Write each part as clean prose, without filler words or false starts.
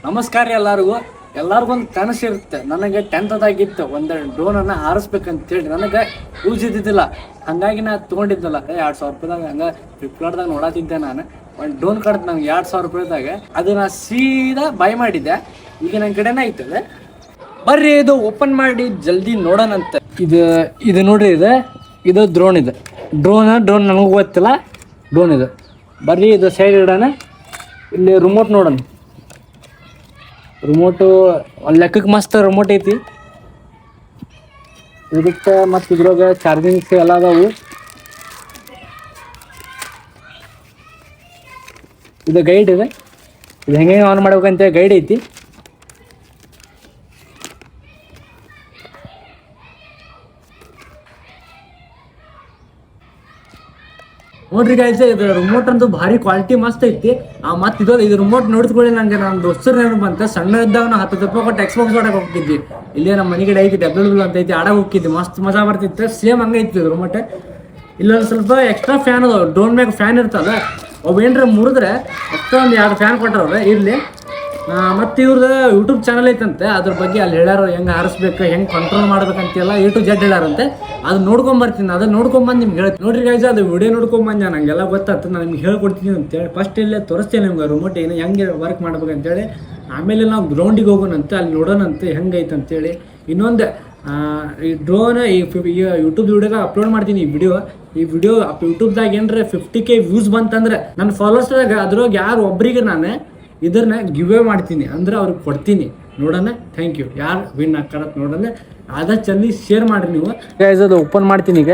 ನಮಸ್ಕಾರ ಎಲ್ಲರಿಗೊಂದು ಕನಸಿರುತ್ತೆ. ನನಗೆ 10th ಒಂದು ಡ್ರೋನನ್ನು ಹಾರಿಸ್ಬೇಕಂತೇಳಿ ನನಗೆ ಯೂಸ್ ಇದ್ದಿದ್ದಿಲ್ಲ. ಹಾಗಾಗಿ ನಾನು ತೊಗೊಂಡಿದ್ದಲ್ಲ 2,000 ರೂಪಾಯಿದಾಗ ಹಂಗೆ ಫ್ಲಿಪ್ಕಾರ್ಟ್ದಾಗ ನೋಡತ್ತಿದ್ದೆ. ನಾನು ಒಂದು ಡ್ರೋನ್ ಕಡ್ದು ನಂಗೆ 2,000 ರೂಪಾಯಿದಾಗ ಅದು ನಾನು ಸೀದಾ ಬೈ ಮಾಡಿದ್ದೆ. ಈಗ ನನ್ನ ಕಡೆನೇ ಐತದೆ. ಬರ್ರಿ ಇದು ಓಪನ್ ಮಾಡಿ ಜಲ್ದಿ ನೋಡೋಣಂತೆ. ಇದು ನೋಡ್ರಿ, ಇದು ಡ್ರೋನ್. ಡ್ರೋನ್ ನನಗೂ ಗೊತ್ತಿಲ್ಲ. ಡ್ರೋನ್ ಇದು ಬರ್ರಿ, ಇದು ಸೈಡ್ ಇಡೋಣ. ಇಲ್ಲಿ ರಿಮೋಟ್ ನೋಡೋಣ. ರಿಮೋಟು ಒಂದು ಲೆಕ್ಕಕ್ಕೆ ಮಸ್ತ್ ರಿಮೋಟ್ ಐತಿ. ಇದಕ್ಕೆ ಮತ್ತು ಇದ್ರಾಗ ಚಾರ್ಜಿಂಗ್ಸ್ ಎಲ್ಲ ಅದಾವು. ಇದು ಗೈಡ್ ಇದೆ. ಇದು ಹೆಂಗೆ ಆನ್ ಮಾಡ್ಬೇಕಂತ ಗೈಡ್ ಐತಿ. ನೋಡ್ರಿ ಗೈಸ್, ಇದು ರಿಮೋಟ್ ಅಂತೂ ಭಾರಿ ಕ್ವಾಲಿಟಿ ಮಸ್ತ್ ಐತಿ. ಮತ್ತು ಇದು ರಿಮೋಟ್ ನೋಡಿದ್ಕೊಳ್ಳಿ ನಂಗೆ ನಮ್ಮ ದೋಸ್ತರು ನೆನಪು ಬಂತ. ಸಣ್ಣ ಇದ್ದಾಗ ನಾವು 10 ರೂಪಾಯಿ ಕೊಟ್ಟು ಎಕ್ಸ್ಬಾಕ್ಸ್ ಆಡಕ್ಕೆ ಹೋಗ್ತಿದ್ವಿ. ಇಲ್ಲೇ ನಮ್ಮ ಮನೆಗಡೆ ಐತಿ ಡಬ್ಲ್ಯೂ ಅಂತ ಐತಿ, ಆಡಕ್ಕೆ ಹೋಗ್ತಿದ್ವಿ. ಮಸ್ತ್ ಮಜಾ ಬರ್ತಿತ್ತು. ಸೇಮ್ ಹಂಗೆ ಐತಿ ಇದು ರಿಮೋಟ್. ಇಲ್ಲೊಂದು ಸ್ವಲ್ಪ ಎಕ್ಸ್ಟ್ರಾ ಫ್ಯಾನ್ ಅದಾವ. ಡ್ರೋನ್ ಮ್ಯಾಗ ಫ್ಯಾನ್ ಇರ್ತಲ್ಲ, ಅವು ಏನರ ಮುರಿದ್ರೆ ಎಕ್ಸ್ಟ್ರಾ ಒಂದು 2 ಫ್ಯಾನ್ ಕೊಟ್ಟಾರ ಇರಲಿ. ಮತ್ತು ಇವ್ರದ್ದು ಯೂಟ್ಯೂಬ್ ಚಾನಲ್ ಐತಂತೆ. ಅದ್ರ ಬಗ್ಗೆ ಅಲ್ಲಿ ಹೇಳ್ಯಾರ, ಹೆಂಗೆ ಹಾರಿಸ್ಬೇಕು, ಹೆಂಗೆ ಕಂಟ್ರೋಲ್ ಮಾಡ್ಬೇಕಂತೆಲ್ಲ A to Z ಹೇಳ್ಯಾರಂತೆ. ಅದು ನೋಡ್ಕೊಂಬರ್ತೀನಿ. ಅದನ್ನ ನೋಡ್ಕೊಂಬಂದು ನಿಮ್ಗೆ ಹೇಳ್ತೀನಿ. ನೋಡ್ರಿ ಗೈಸ್, ಅದು ವಿಡಿಯೋ ನೋಡ್ಕೊಂಬಂದು ನಂಗೆಲ್ಲ ಗೊತ್ತಾಗ್ತದೆ. ನಾನು ನಿಮ್ಗೆ ಹೇಳ್ಕೊಡ್ತೀನಿ ಅಂತೇಳಿ ಫಸ್ಟ್ ಇಲ್ಲೇ ತೋರಿಸ್ತೇನೆ ನಿಮ್ಗೆ ರಿಮೋಟ್ ಏನು ಹೆಂಗೆ ವರ್ಕ್ ಮಾಡ್ಬೇಕಂತೇಳಿ. ಆಮೇಲೆ ನಾವು ಗ್ರೌಂಡಿಗೆ ಹೋಗೋಣಂತೆ, ಅಲ್ಲಿ ನೋಡೋಣಂತೆ ಹೆಂಗೈತೆ ಅಂತೇಳಿ. ಇನ್ನೊಂದು ಈ ಡ್ರೋನ್ ಈ ಯೂಟ್ಯೂಬ್ ವಿಡಿಯೋಗೆ ಅಪ್ಲೋಡ್ ಮಾಡ್ತೀನಿ. ಈ ವಿಡಿಯೋ ಯೂಟ್ಯೂಬ್ದಾಗ ಏನರ 50K ವ್ಯೂಸ್ ಬಂತಂದ್ರೆ ನನ್ನ ಫಾಲೋವರ್ಸ್ದಾಗ ಅದ್ರಾಗ ಯಾರು ಒಬ್ಬರಿಗೆ ನಾನು ಇದನ್ನ ಗಿವ್ ಅವೇ ಮಾಡ್ತೀನಿ, ಅಂದ್ರೆ ಅವ್ರಿಗೆ ಕೊಡ್ತೀನಿ. ನೋಡೋಣ. Thank you. ಯಾರು ವಿನ್ ಹಾಕರತ್ ನೋಡೋಣ. ಚಂದ ಶೇರ್ ಮಾಡಿರಿ ನೀವು ಗೈಸ್. ಅದು ಓಪನ್ ಮಾಡ್ತೀನಿ. ಈಗ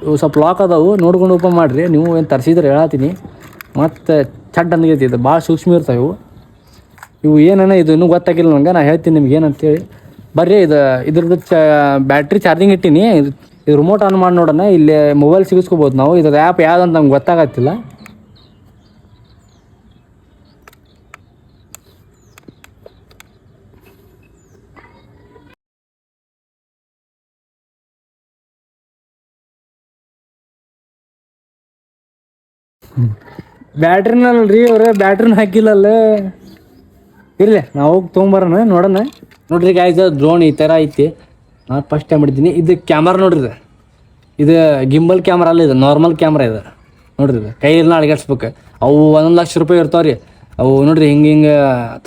ಇವು ಸ್ವಲ್ಪ ಲಾಕ್ ಅದಾವು, ನೋಡ್ಕೊಂಡು ಓಪನ್ ಮಾಡಿರಿ. ನೀವು ಏನು ತರಿಸಿದ್ರೆ ಹೇಳತ್ತೀನಿ. ಮತ್ತು ಚಡ್ ಅಂದೈತಿ. ಇದು ಭಾಳ ಸೂಕ್ಷ್ಮ ಇರ್ತಾವೆ ಇವು ಏನೇನೋ. ಇದು ಇನ್ನೂ ಗೊತ್ತಾಗಿಲ್ಲ ನಂಗೆ. ನಾನು ಹೇಳ್ತೀನಿ ನಿಮ್ಗೆ ಏನಂತೇಳಿ. ಬರ್ರಿ, ಇದ್ರದ್ದು ಬ್ಯಾಟ್ರಿ ಚಾರ್ಜಿಂಗ್ ಇಟ್ಟೀನಿ. ಇದು ರಿಮೋಟ್ ಆನ್ ಮಾಡಿ ನೋಡೋಣ. ಇಲ್ಲಿ ಮೊಬೈಲ್ ಸಿಗಿಸ್ಕೋಬೋದು ನಾವು. ಇದ್ರ ಆ್ಯಪ್ ಯಾವುದಂತ ನಮ್ಗೆ ಗೊತ್ತಾಗತ್ತಿಲ್ಲ. ಬ್ಯಾಟ್ರಿನಲ್ರಿ ಅವ್ರೆ, ಬ್ಯಾಟ್ರಿನ ಹಾಕಿಲ್ಲಲ್ಲ. ಇರಲಿ, ನಾವು ಹೋಗಿ ತೊಗೊಂಬರೋಣ, ನೋಡೋಣ. ನೋಡ್ರಿ ಗಾಯ್ಸ್, ಡ್ರೋನ್ ಈ ಥರ ಐತಿ. ನಾನು ಫಸ್ಟ್ ಟೈಮ್ ಹಿಡಿದೀನಿ. ಇದು ಕ್ಯಾಮ್ರಾ ನೋಡ್ರಿ. ಇದು ಗಿಂಬಲ್ ಕ್ಯಾಮ್ರಾ ಅಲ್ಲ, ಇದು ನಾರ್ಮಲ್ ಕ್ಯಾಮ್ರಾ. ಇದು ನೋಡ್ರಿ, ಇದು ಕೈಯೆಲ್ಲ ಅಳಗಾಡ್ಸ್ಬೇಕು. ಅವು 1 ಲಕ್ಷ ರೂಪಾಯಿ ಇರ್ತಾವೆ ರೀ ಅವು. ನೋಡ್ರಿ, ಹಿಂಗೆ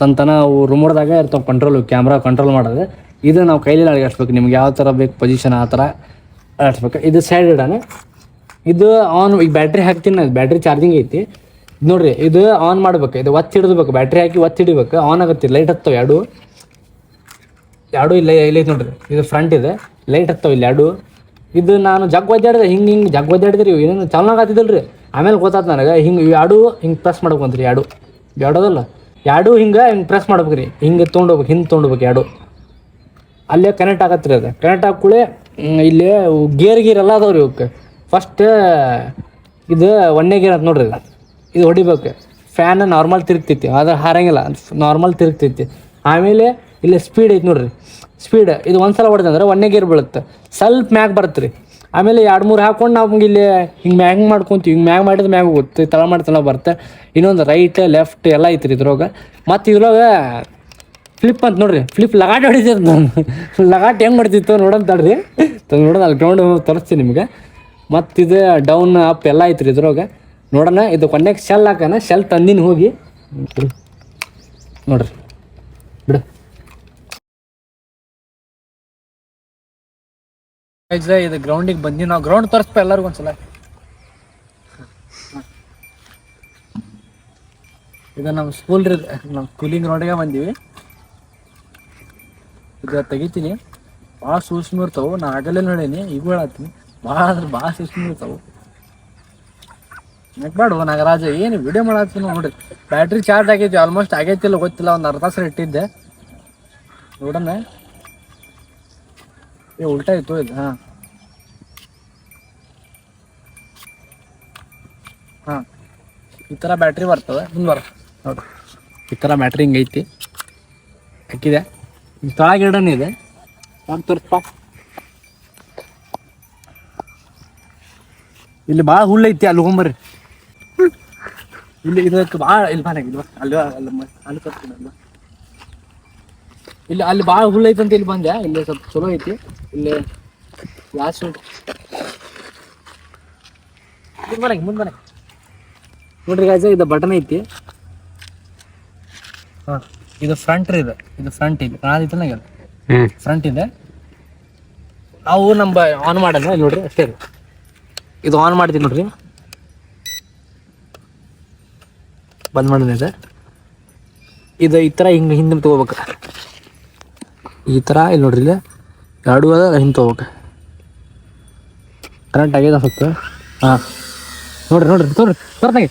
ತಂತನ ಅವು ರಿಮೋಟ್ದಾಗ ಇರ್ತಾವೆ ಕಂಟ್ರೋಲ್, ಕ್ಯಾಮ್ರಾ ಕಂಟ್ರೋಲ್ ಮಾಡೋದು. ಇದು ನಾವು ಕೈಯಲ್ಲಿ ಅಳಗಾಡ್ಸ್ಬೇಕು. ನಿಮ್ಗೆ ಯಾವ ಥರ ಬೇಕು ಪೊಸಿಷನ್ ಆ ಥರ ಅಳಗಾಡ್ಸ್ಬೇಕು. ಇದು ಸೈಡ್ ಇಡೋಣ. ಇದು ಆನ್. ಈಗ ಬ್ಯಾಟ್ರಿ ಹಾಕ್ತೀನಿ ನಾನು. ಬ್ಯಾಟ್ರಿ ಚಾರ್ಜಿಂಗ್ ಐತಿ ನೋಡ್ರಿ. ಇದು ಆನ್ ಮಾಡ್ಬೇಕು. ಇದು ಒತ್ತಿ ಹಿಡಿದ್ಬೇಕು. ಬ್ಯಾಟ್ರಿ ಹಾಕಿ ಒತ್ತಿ ಹಿಡಿಬೇಕು. ಆನ್ ಆಗುತ್ತೆ. ಲೈಟ್ ಹತ್ತವೆ ಎರಡು ಇಲ್ಲೈತೆ ನೋಡ್ರಿ. ಇದು ಫ್ರಂಟ್ ಇದೆ. ಲೈಟ್ ಹತ್ತವೆ ಇಲ್ಲಿ ಎರಡು. ಇದು ನಾನು ಜಗ್ ಒದ್ದಾಡಿದೆ, ಹಿಂಗೆ ಜಗ್ ಒದ್ದಾಡಿದ್ರಿ. ಏನೇನು ಚಾಲನ ಆಗ್ತಿದ್ದಲ್ರಿ. ಆಮೇಲೆ ಗೊತ್ತಾಯ್ತು ನನಗೆ. ಹಿಂಗೆ ಎರಡು ಹಿಂಗೆ ಪ್ರೆಸ್ ಮಾಡ್ಕೊಂತೀರಿ. ಎರಡೋದಲ್ಲ, ಹಿಂಗೆ ಪ್ರೆಸ್ ಮಾಡ್ಬೇಕು ರೀ. ಹಿಂಗೆ ತೊಗೊಂಡೋಗ್ಬೇಕು, ಹಿಂದೆ ತೊಗೊಂಡೋಗ್ಬೇಕು. ಅಲ್ಲೇ ಕನೆಕ್ಟ್ ಆಗತ್ತೆ ರೀ. ಅದು ಕನೆಕ್ಟ್ ಹಾಕುಳೆ ಇಲ್ಲೇ ಗೇರ್ ಎಲ್ಲ ಅದಾವ್ರಿ ಇವಕ್ಕೆ. ಫಸ್ಟ್ ಇದು 1ನೇ ಗೇರ್ ಅಂತ ನೋಡ್ರಿ. ಇದು ಹೊಡಿಬೇಕು. ಫ್ಯಾನ್ ನಾರ್ಮಲ್ ತಿರುಗ್ತೈತಿ, ಆದ್ರೆ ಹಾರಂಗಿಲ್ಲ. ನಾರ್ಮಲ್ ತಿರುಗ್ತೈತಿ. ಆಮೇಲೆ ಇಲ್ಲಿ ಸ್ಪೀಡ್ ಐತಿ ನೋಡ್ರಿ. ಸ್ಪೀಡ್ ಇದು ಒಂದ್ಸಲ ಹೊಡೆದಂದ್ರೆ 1ನೇ ಗೇರ್ ಬೀಳುತ್ತೆ. ಸ್ವಲ್ಪ ಮ್ಯಾಗ ಬರುತ್ತೆ ರೀ. ಆಮೇಲೆ 2-3 ಹಾಕ್ಕೊಂಡು ನಾವು ಇಲ್ಲಿ ಹಿಂಗೆ ಮ್ಯಾಗ್ ಮಾಡ್ಕೊತೀವಿ. ಹಿಂಗೆ ಮ್ಯಾಗ್ ಮಾಡಿದ್ರೆ ಮ್ಯಾಗ ಹೋಗುತ್ತೆ, ತಳ ಮಾಡ್ತಲ್ಲ ಬರುತ್ತೆ. ಇನ್ನೊಂದು ರೈಟ್ ಲೆಫ್ಟ್ ಎಲ್ಲ ಐತ್ರಿ ಇದ್ರೊಳಗೆ. ಮತ್ತು ಇದ್ರೊಳಗ ಫ್ಲಿಪ್ ಅಂತ ನೋಡ್ರಿ. ಫ್ಲಿಪ್ ಲಗಾಟ್ ಹೊಡಿತಿತ್ತು ನಾನು. ಲಗಾಟ್ ಹೆಂಗೆ ಹೊಡಿತಿತ್ತು ನೋಡೋಣ ತಡ್ರಿ. ನೋಡೋಣ, ಅಲ್ಲಿ ಗ್ರೌಂಡ್ ತೋರಿಸ್ತೀನಿ ನಿಮ್ಗೆ. ಮತ್ತು ಇದು ಡೌನ್ ಅಪ್ ಎಲ್ಲ ಐತ್ರಿ ಇದ್ರೊಳಗೆ. ನೋಡೋಣ. ಇದು ಕೊನೆಗೆ ಶೆಲ್ ಹಾಕೋಣ. ಶೆಲ್ ತಂದಿನ ಹೋಗಿ ನೋಡ್ರಿ. ಬಿಡು. ಇದು ಗ್ರೌಂಡಿಗೆ ಬಂದಿ. ನಾವು ಗ್ರೌಂಡ್ ತೋರಿಸ್ಪ ಎಲ್ಲರಿಗೂ ಒಂದ್ಸಲ. ಇದು ನಮ್ಮ ಸ್ಕೂಲ್ ರೀ. ನಮ್ಮ ಸ್ಕೂಲಿಂಗ್ ಗ್ರೌಂಡಿಗೆ ಬಂದೀವಿ. ಇದು ತೆಗಿತೀನಿ. ಭಾಳ ಸೂಕ್ಷ್ಮ ಇರ್ತಾವೆ. ನಾ ಆಗಲೇ ನೋಡೀನಿ, ಈಗ ಹೇಳತ್ತೀನಿ. ಭಾಳ ಸೂಕ್ಷ್ಮ ಇರ್ತಾವೆ. ನೆಕ್ಬಾಡು ನಾಗರಾಜ, ಏನು ವಿಡಿಯೋ ಮಾಡತ್ತೀನಿ ನೋಡ್ರಿ. ಬ್ಯಾಟ್ರಿ ಚಾರ್ಜ್ ಆಗೈತಿ. ಆಲ್ಮೋಸ್ಟ್ ಆಗೈತಿಲ್ಲ ಗೊತ್ತಿಲ್ಲ. ಒಂದು ಅರ್ಧ ತಾಸು ಇಟ್ಟಿದ್ದೆ. ನೋಡೋಣ. ಉಲ್ಟಾ ಇತ್ತು ಇದು. ಹಾಂ ಈ ಥರ ಬ್ಯಾಟ್ರಿ ಬರ್ತದೆ. ಮುಂದೆ ನೋಡ್ರಿ, ಈ ಥರ ಬ್ಯಾಟ್ರಿ ಹಿಂಗೈತಿ. ಹಾಕಿದೆ. ತಳಗಿಡನೇ ಇದೆ. ತೋರಿಸ್ಪ. ಇಲ್ಲಿ ಭಾಳ ಹುಲ್ಲೈತಿ. ಅಲ್ಲಿ ಹೋಗ್ಬರ್ರಿ. ಇಲ್ಲಿ ಇದಕ್ಕೆ ಭಾಳ ಇಲ್ಲಿ ಬಾನ ಇಲ್ವಾ ಅಲ್ಲಿ ಅಲ್ಲಿ ತರ್ತೀನಿ ಅಲ್ವಾ ಇಲ್ಲಿ ಅಲ್ಲಿ ಭಾಳ ಹುಲ್ಲು ಐತಂತ ಇಲ್ಲಿ ಬಂದೆ. ಇಲ್ಲಿ ಸ್ವಲ್ಪ ಚಲೋ ಐತಿ. ಇಲ್ಲಿ ಲಾಸ್ಟ್ ಮುಂದೆ ನೋಡ್ರಿ ಗಾಯ್ಸ್, ಇದು ಬಟನ್ ಐತಿ. ಹಾಂ, ಇದು ಫ್ರಂಟ್ ರೀ. ಇದು ಫ್ರಂಟ್ ಇದೆ ಕಾಣದಿತ್ತಲ್ಲ ಈಗ, ಫ್ರಂಟ್ ಇದೆ. ನಾವು ಆನ್ ಮಾಡೋಣ ಇಲ್ಲಿ ನೋಡ್ರಿ ಅಷ್ಟೇ ರೀ. ಇದು ಆನ್ ಮಾಡ್ತೀನಿ ನೋಡ್ರಿ, ಬಂದ್ ಮಾಡಿದೆ. ಇದು ಈ ಥರ ಹಿಂಗೆ ಹಿಂದೆ ತೊಗೋಬೇಕು. ಈ ಥರ ಇಲ್ಲಿ ನೋಡ್ರಿ, ಇಲ್ಲಿ ಎರಡು ಅದ ಹಿಂದೆ ತೊಗೋಬೇಕು. ಕರೆಂಟ್ ಆಗ್ಯದ ಸ್ವಲ್ಪ. ಹಾಂ ನೋಡ್ರಿ ತೋರ್ಸ್ನಾಗೆ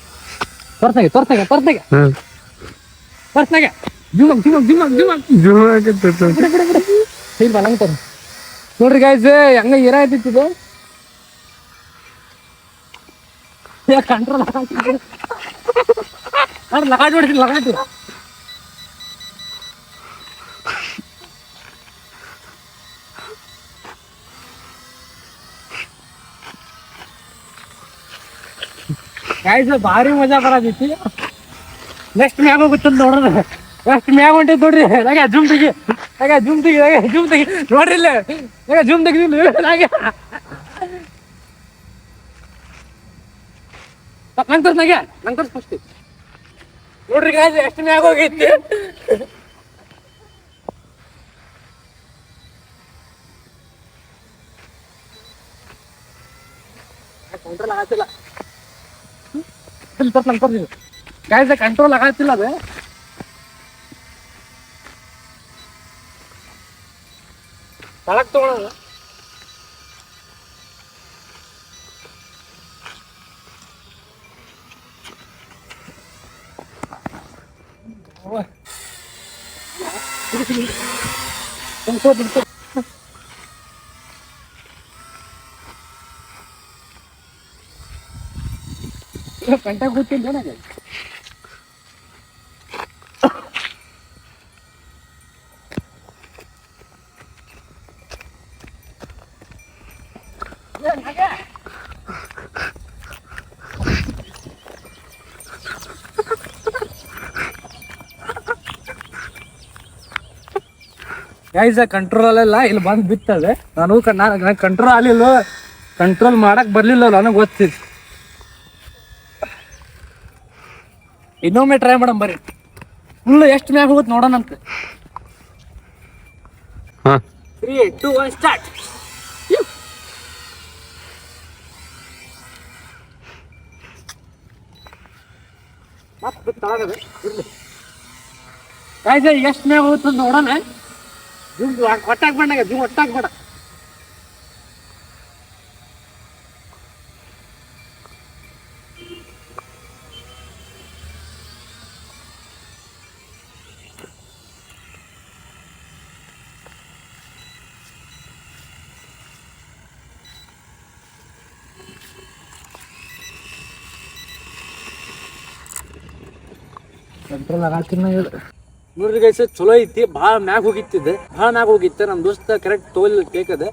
ನೋಡ್ರಿ ಗಾಯ್ಸ್, ಹಂಗ ಏರ ಆಯ್ತಿತ್ತು ಕಂಟ್ರೋಲ್ ಲಗಾಟ್ ಹೊಡಿತೀನಿ ಲಗಾಟ್. ಗಾಯ್ಸ್ ಭಾರಿ ಮಜಾ ಬರತೈತಿ. ನೆಕ್ಸ್ಟ್ ಮ್ಯಾಗ ಹೋಗುತ್ತಂತ ನೋಡ್ರಿ. ಎಷ್ಟು ಮ್ಯಾಗ ಹೊಂಟೈತಿ ನೋಡ್ರಿ. ಜೂಮ್ ತೆಗಿ ನೋಡ್ರಿ, ಇಲ್ಲ ಜೂಮ್ ತೆಗಿದಿಲ್ಲ. ನಂಗೆ ತೋರ್ಸ್ ಫಸ್ಟ್ ನೋಡ್ರಿ ಗಾಯ್ಸ್, ಎಷ್ಟು ಮ್ಯಾಗ ಹೋಗೈತಿ. ಕಂಟ್ರೋಲ್ ಆಗತ್ತಿಲ್ಲ ಗಾಯ್ಸ್, ಕಂಟ್ರೋಲ್ ಆಗತ್ತಿಲ್ಲ ಅದು. ತಳಕ್ ತಗೊಳ್ಳೋದು ಕಂಟ ಗೊತ್ತಿಲ್ಲ ನನಗೆ. ಗೈಸ್ ಕಂಟ್ರೋಲ್ ಅಲ್ಲ, ಇಲ್ಲಿ ಬಂದು ಬಿತ್ತದೆ. ನಾನು ಕಂಟ್ರೋಲ್ ಆಗಲಿಲ್ಲ, ಕಂಟ್ರೋಲ್ ಮಾಡಕ್ ಬರ್ಲಿಲ್ಲ, ನನಗೆ ಗೊತ್ತಿತ್ತು. ಇನ್ನೊಮ್ಮೆ ಟ್ರೈ ಮಾಡಮ್ ಬರ್ರಿ. ಫುಲ್ ಎಷ್ಟು ಮ್ಯಾಗ ಹೋಗುತ್ತೆ ನೋಡೋಣಂತೆ. 3, 2, 1 ಸ್ಟಾರ್ಟ್. ಮತ್ತೆ ತಳಗದೆ ಗಾಯ್ಸ್, ಎಷ್ಟು ಮ್ಯಾಗ ಹೋಗುತ್ತೆ ನೋಡೋಣ. ಜೂಮ್ ಒಟ್ಟಾಗಿ ಬೇಡ, ಜೂಮ್ ಒಟ್ಟಾಗಿ ಬೇಡ. ಕಂಟ್ರೋಲ್ ಆಗತ್ತಿನ ನೋಡ್ರಿ ಗೈಸ್, ಚಲೋ ಐತಿ. ಭಾಳ ಮ್ಯಾಗ ಹೋಗಿತ್ತೆ. ನಮ್ಮ ದೋಸ್ತ ಕರೆಕ್ಟ್ ತೋಲ್ ಕೇಕದ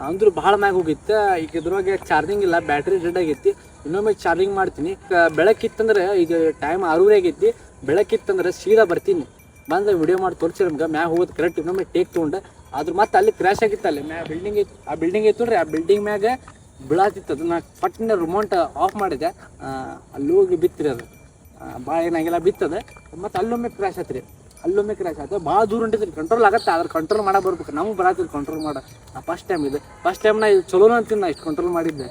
ಅಂದ್ರು ಭಾಳ ಮ್ಯಾಗ ಹೋಗಿತ್ತು. ಈಗ ಇದ್ರೊಳಗೆ ಚಾರ್ಜಿಂಗ್ ಇಲ್ಲ, ಬ್ಯಾಟ್ರಿ ಡೆಡ್ ಆಗೈತಿ. ಇನ್ನೊಮ್ಮೆ ಚಾರ್ಜಿಂಗ್ ಮಾಡ್ತೀನಿ. ಬೆಳಕಿತ್ತಂದ್ರೆ ಈಗ ಟೈಮ್ 6 ಆಗೈತಿ. ಬೆಳಕಿತ್ತಂದ್ರೆ ಸೀದಾ ಬರ್ತೀನಿ, ಬಂದು ವಿಡಿಯೋ ಮಾಡಿ ತೋರಿಸಿ ನಮ್ಗೆ ಮ್ಯಾಗ ಹೋಗೋದು ಕರೆಕ್ಟ್. ಇನ್ನೊಮ್ಮೆ ಟೇಕ್ ತೊಗೊಂಡೆ, ಆದ್ರೂ ಮತ್ತೆ ಅಲ್ಲಿ ಕ್ರ್ಯಾಶ್ ಆಗಿತ್ತು. ಅಲ್ಲಿ ಬಿಲ್ಡಿಂಗ್ ಐತಿ, ಆ ಬಿಲ್ಡಿಂಗ್ ಐತಿ ನೋಡ್ರಿ, ಆ ಬಿಲ್ಡಿಂಗ್ ಮ್ಯಾಗ ಬೀಳಾತಿತ್ತು. ಅದನ್ನ ಪಟ್ಟಿನ ರಿಮೋಟ್ ಆಫ್ ಮಾಡಿದೆ, ಅಲ್ಲಿ ಹೋಗಿ ಬಿತ್ತಿರಿ. ಅದು ಭಾಳ ಏನಾಗಿಲ್ಲ, ಬಿತ್ತದ. ಮತ್ತು ಅಲ್ಲೊಮ್ಮೆ ಕ್ರ್ಯಾಶ್ ಆಯ್ತು. ಭಾಳ ದೂರ ಹೊಂಟಿದ್ರಿ. ಕಂಟ್ರೋಲ್ ಆಗತ್ತೆ, ಆದ್ರೆ ಕಂಟ್ರೋಲ್ ಮಾಡೋ ಬರ್ಬೇಕು. ನಮ್ಗೆ ಬರತ್ತಿಲ್ಲ ಕಂಟ್ರೋಲ್ ಮಾಡೋ. ಫಸ್ಟ್ ಟೈಮ್ ನಾ ಇದು ಚಲೋನ ಅಂತೀನಿ, ನಾ ಇಷ್ಟು ಕಂಟ್ರೋಲ್ ಮಾಡಿದ್ದೆ.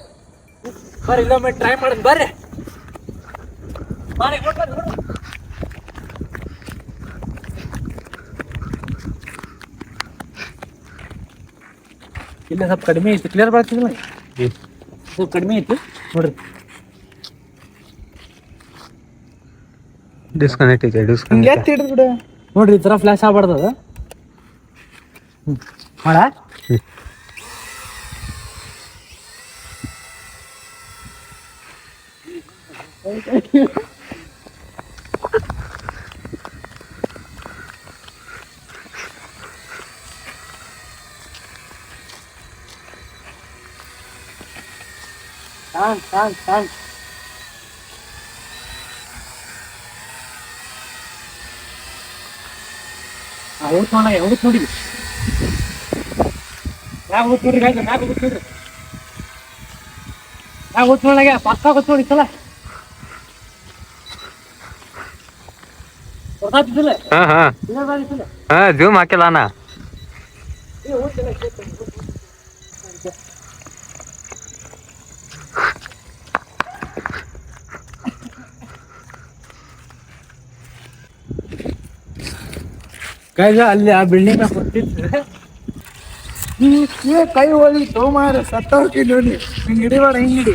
ಬರ್ರಿ ಇಲ್ಲೊಮ್ಮೆ ಟ್ರೈ ಮಾಡಿದ್ ಬರ್ರಿ. ಇಲ್ಲ ಸ್ವಲ್ಪ ಕಡಿಮೆ ಐತಿ, ಕ್ಲಿಯರ್ ಬರ್ತಿಲ್ಲ, ಸ್ವಲ್ಪ ಕಡಿಮೆ ಐತಿ ನೋಡ್ರಿ. ಡಿಸ್ಕನೆಕ್ಟ್ ಇದೆ, ನೋಡ್ರಿ ಈ ಥರ ಫ್ಲಾಶ್ ಆಗ್ಬಾರ್ದದ. ಮಾಡ ಊಟ ನೋಡ ಊಟ ನೋಡಿ ಮ್ಯಾಗ ಊಟ ನೋಡ್ರಿ ಗಾಯ್ಸ್ ಮ್ಯಾಗ ಊಟ ನೋಡ್ರಿ ಮ್ಯಾಗ ಊಟ ನೋಡಾಗ ಪಕ್ಕ ಗೊತ್ತ ನೋಡಿ ಸಲ ಗೊತ್ತಾಗ್ತಿದ್ದಿಲ್ಲ ಜೂಮ್ ಹಾಕಿಲ್ಲ ಅಣ್ಣ ಗಾಯ್ಸ್ ಅಲ್ಲಿ ಆ ಬಿಲ್ಡಿಂಗ್ ಕೊಟ್ಟಿದ್ರೆ ಕೈ ಹೋಗಿ ತೋಮಾರ ಸತ್ತೋಗಿ ನೋಡಿ ಹಿಂಗ್ ಹಿಡಿಬೇಡ ಹಿಂಗ್ ಹಿಡಿ